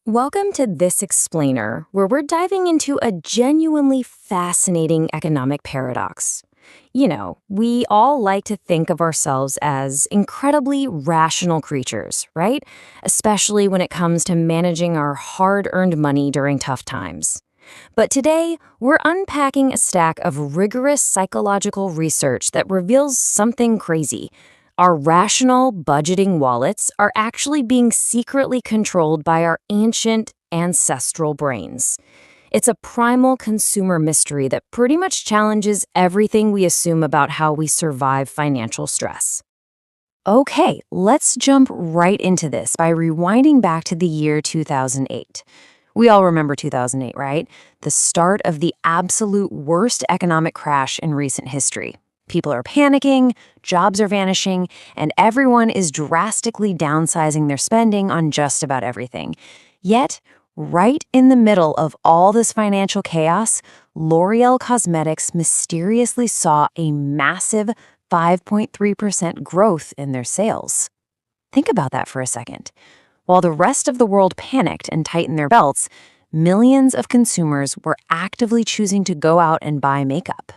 Welcome to This Explainer, where we're diving into a genuinely fascinating economic paradox. We all like to think of ourselves as incredibly rational creatures, right? Especially when it comes to managing our hard-earned money during tough times. But today, we're unpacking a stack of rigorous psychological research that reveals something crazy. Our rational budgeting wallets are actually being secretly controlled by our ancient ancestral brains. It's a primal consumer mystery that pretty much challenges everything we assume about how we survive financial stress. Okay, let's jump right into this by rewinding back to the year 2008. We all remember 2008, right? The start of the absolute worst economic crash in recent history. People are panicking, jobs are vanishing, and everyone is drastically downsizing their spending on just about everything. Yet, right in the middle of all this financial chaos, L'Oreal Cosmetics mysteriously saw a massive 5.3% growth in their sales. Think about that for a second. While the rest of the world panicked and tightened their belts, millions of consumers were actively choosing to go out and buy makeup.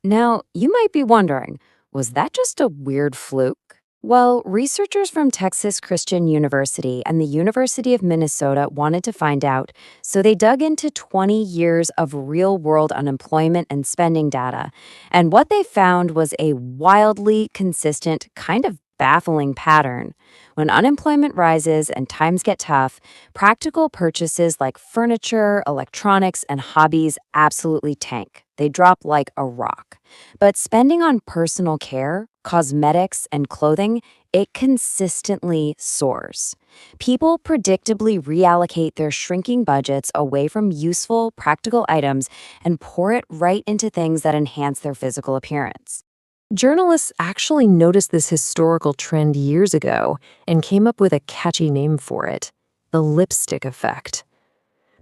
Now, you might be wondering, was that just a weird fluke? Well, researchers from Texas Christian University and the University of Minnesota wanted to find out, so they dug into 20 years of real-world unemployment and spending data. And what they found was a wildly consistent, kind of baffling pattern. When unemployment rises and times get tough, practical purchases like furniture, electronics, and hobbies absolutely tank. They drop like a rock. But spending on personal care, cosmetics, and clothing, it consistently soars. People predictably reallocate their shrinking budgets away from useful, practical items and pour it right into things that enhance their physical appearance. Journalists actually noticed this historical trend years ago and came up with a catchy name for it: the lipstick effect.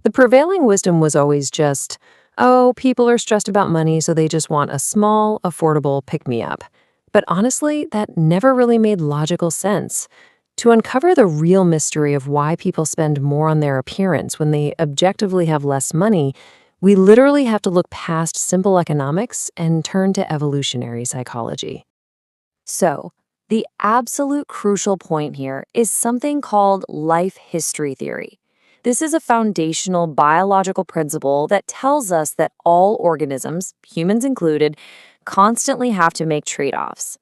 The prevailing wisdom was always just, oh, people are stressed about money, so they just want a small, affordable pick-me-up. But honestly, that never really made logical sense. To uncover the real mystery of why people spend more on their appearance when they objectively have less money, we literally have to look past simple economics and turn to evolutionary psychology. So, the absolute crucial point here is something called life history theory. This is a foundational biological principle that tells us that all organisms, humans included, constantly have to make trade-offs.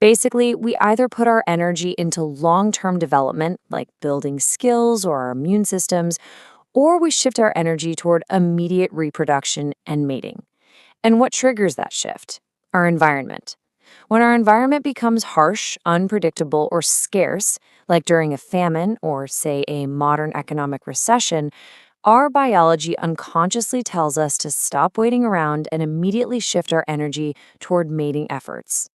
Basically, we either put our energy into long-term development, like building skills or our immune systems, or we shift our energy toward immediate reproduction and mating. And what triggers that shift? Our environment. When our environment becomes harsh, unpredictable, or scarce, like during a famine or, say, a modern economic recession, our biology unconsciously tells us to stop waiting around and immediately shift our energy toward mating efforts.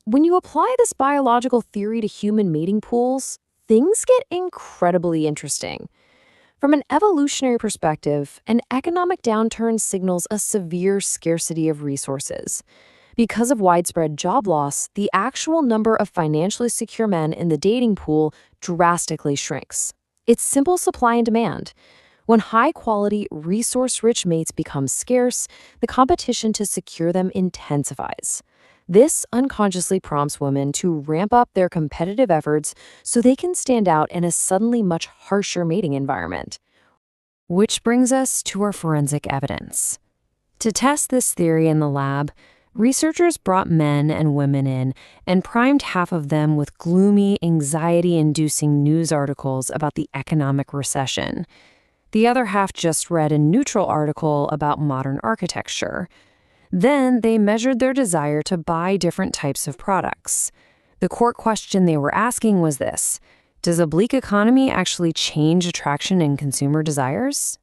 When you apply this biological theory to human mating pools, things get incredibly interesting. From an evolutionary perspective, an economic downturn signals a severe scarcity of resources. Because of widespread job loss, the actual number of financially secure men in the dating pool drastically shrinks. It's simple supply and demand. When high-quality, resource-rich mates become scarce, the competition to secure them intensifies. This unconsciously prompts women to ramp up their competitive efforts so they can stand out in a suddenly much harsher mating environment. Which brings us to our forensic evidence. To test this theory in the lab, researchers brought men and women in and primed half of them with gloomy, anxiety-inducing news articles about the economic recession. The other half just read a neutral article about modern architecture. Then they measured their desire to buy different types of products. The core question they were asking was this: does a bleak economy actually change attraction and consumer desires?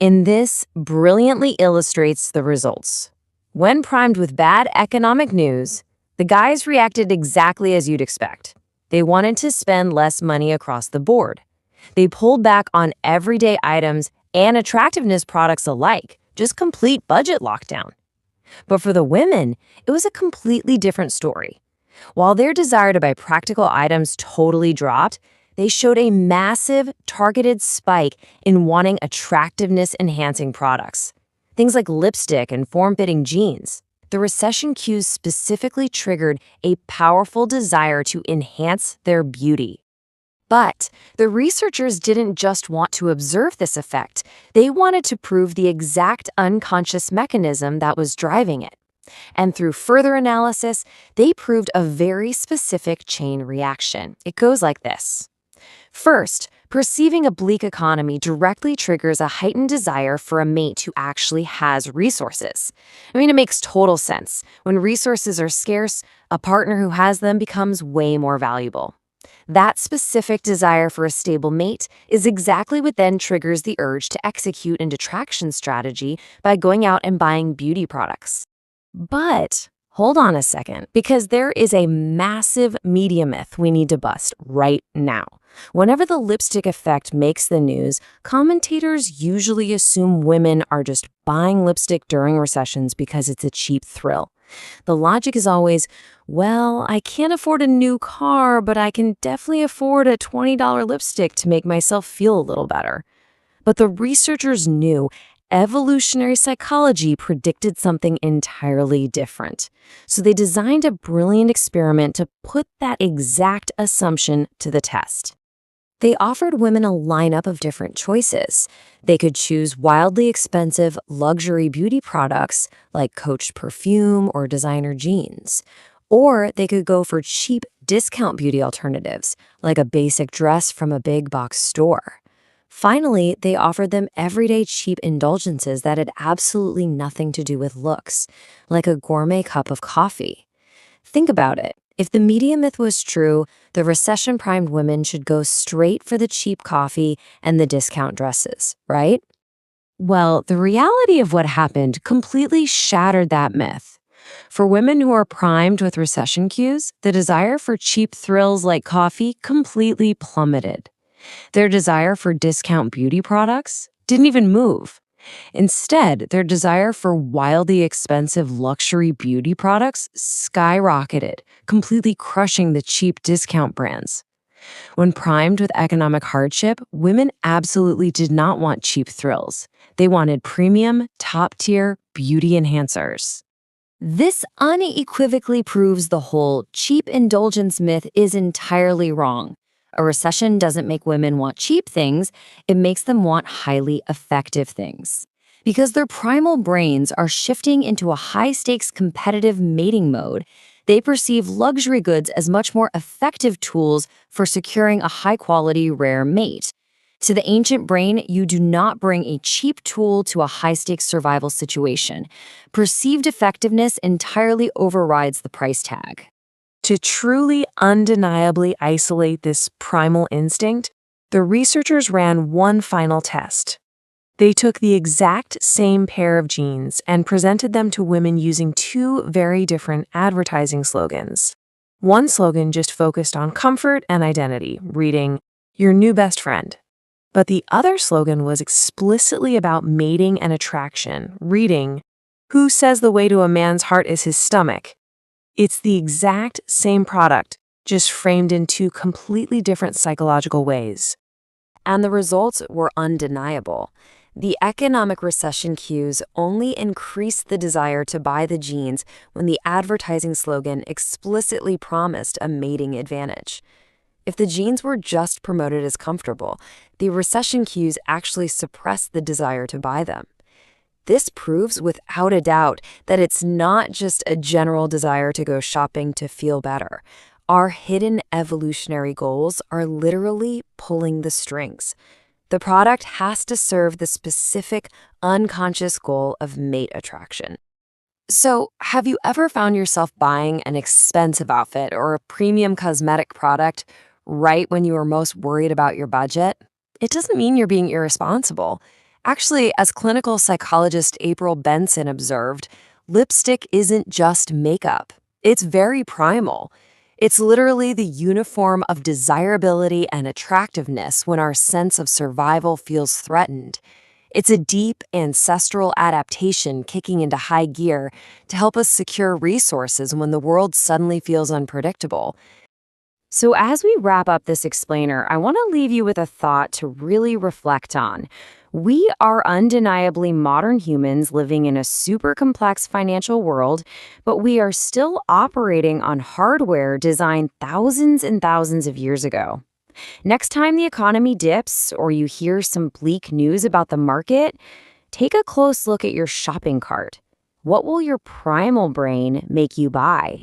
And this brilliantly illustrates the results. When primed with bad economic news, the guys reacted exactly as you'd expect. They wanted to spend less money across the board. They pulled back on everyday items and attractiveness products alike, just complete budget lockdown. But for the women, it was a completely different story. While their desire to buy practical items totally dropped, They showed a massive, targeted spike in wanting attractiveness-enhancing products. Things like lipstick and form-fitting jeans. The recession cues specifically triggered a powerful desire to enhance their beauty. But the researchers didn't just want to observe this effect. They wanted to prove the exact unconscious mechanism that was driving it. And through further analysis, they proved a very specific chain reaction. It goes like this. First, perceiving a bleak economy directly triggers a heightened desire for a mate who actually has resources. It makes total sense. When resources are scarce, a partner who has them becomes way more valuable. That specific desire for a stable mate is exactly what then triggers the urge to execute an attraction strategy by going out and buying beauty products. But hold on a second, because there is a massive media myth we need to bust right now. Whenever the lipstick effect makes the news, commentators usually assume women are just buying lipstick during recessions because it's a cheap thrill. The logic is always, well, I can't afford a new car, but I can definitely afford a $20 lipstick to make myself feel a little better. But the researchers knew evolutionary psychology predicted something entirely different. So they designed a brilliant experiment to put that exact assumption to the test. They offered women a lineup of different choices. They could choose wildly expensive luxury beauty products like Coach perfume or designer jeans. Or they could go for cheap discount beauty alternatives like a basic dress from a big box store. Finally, they offered them everyday cheap indulgences that had absolutely nothing to do with looks, like a gourmet cup of coffee. Think about it. If the media myth was true, the recession-primed women should go straight for the cheap coffee and the discount dresses, right? Well, the reality of what happened completely shattered that myth. For women who are primed with recession cues, the desire for cheap thrills like coffee completely plummeted. Their desire for discount beauty products didn't even move. Instead, their desire for wildly expensive luxury beauty products skyrocketed, completely crushing the cheap discount brands. When primed with economic hardship, women absolutely did not want cheap thrills. They wanted premium, top-tier beauty enhancers. This unequivocally proves the whole cheap indulgence myth is entirely wrong. A recession doesn't make women want cheap things, it makes them want highly effective things. Because their primal brains are shifting into a high-stakes competitive mating mode, they perceive luxury goods as much more effective tools for securing a high-quality, rare mate. To the ancient brain, you do not bring a cheap tool to a high-stakes survival situation. Perceived effectiveness entirely overrides the price tag. To truly undeniably isolate this primal instinct, the researchers ran one final test. They took the exact same pair of jeans and presented them to women using two very different advertising slogans. One slogan just focused on comfort and identity, reading, "Your new best friend." But the other slogan was explicitly about mating and attraction, reading, "Who says the way to a man's heart is his stomach?" It's the exact same product, just framed in two completely different psychological ways. And the results were undeniable. The economic recession cues only increased the desire to buy the jeans when the advertising slogan explicitly promised a mating advantage. If the jeans were just promoted as comfortable, the recession cues actually suppressed the desire to buy them. This proves without a doubt that it's not just a general desire to go shopping to feel better. Our hidden evolutionary goals are literally pulling the strings. The product has to serve the specific, unconscious goal of mate attraction. So, have you ever found yourself buying an expensive outfit or a premium cosmetic product right when you were most worried about your budget? It doesn't mean you're being irresponsible. Actually, as clinical psychologist April Benson observed, lipstick isn't just makeup. It's very primal. It's literally the uniform of desirability and attractiveness when our sense of survival feels threatened. It's a deep ancestral adaptation kicking into high gear to help us secure resources when the world suddenly feels unpredictable. So, as we wrap up this explainer, I want to leave you with a thought to really reflect on. We are undeniably modern humans living in a super complex financial world, but we are still operating on hardware designed thousands and thousands of years ago. Next time the economy dips or you hear some bleak news about the market, take a close look at your shopping cart. What will your primal brain make you buy?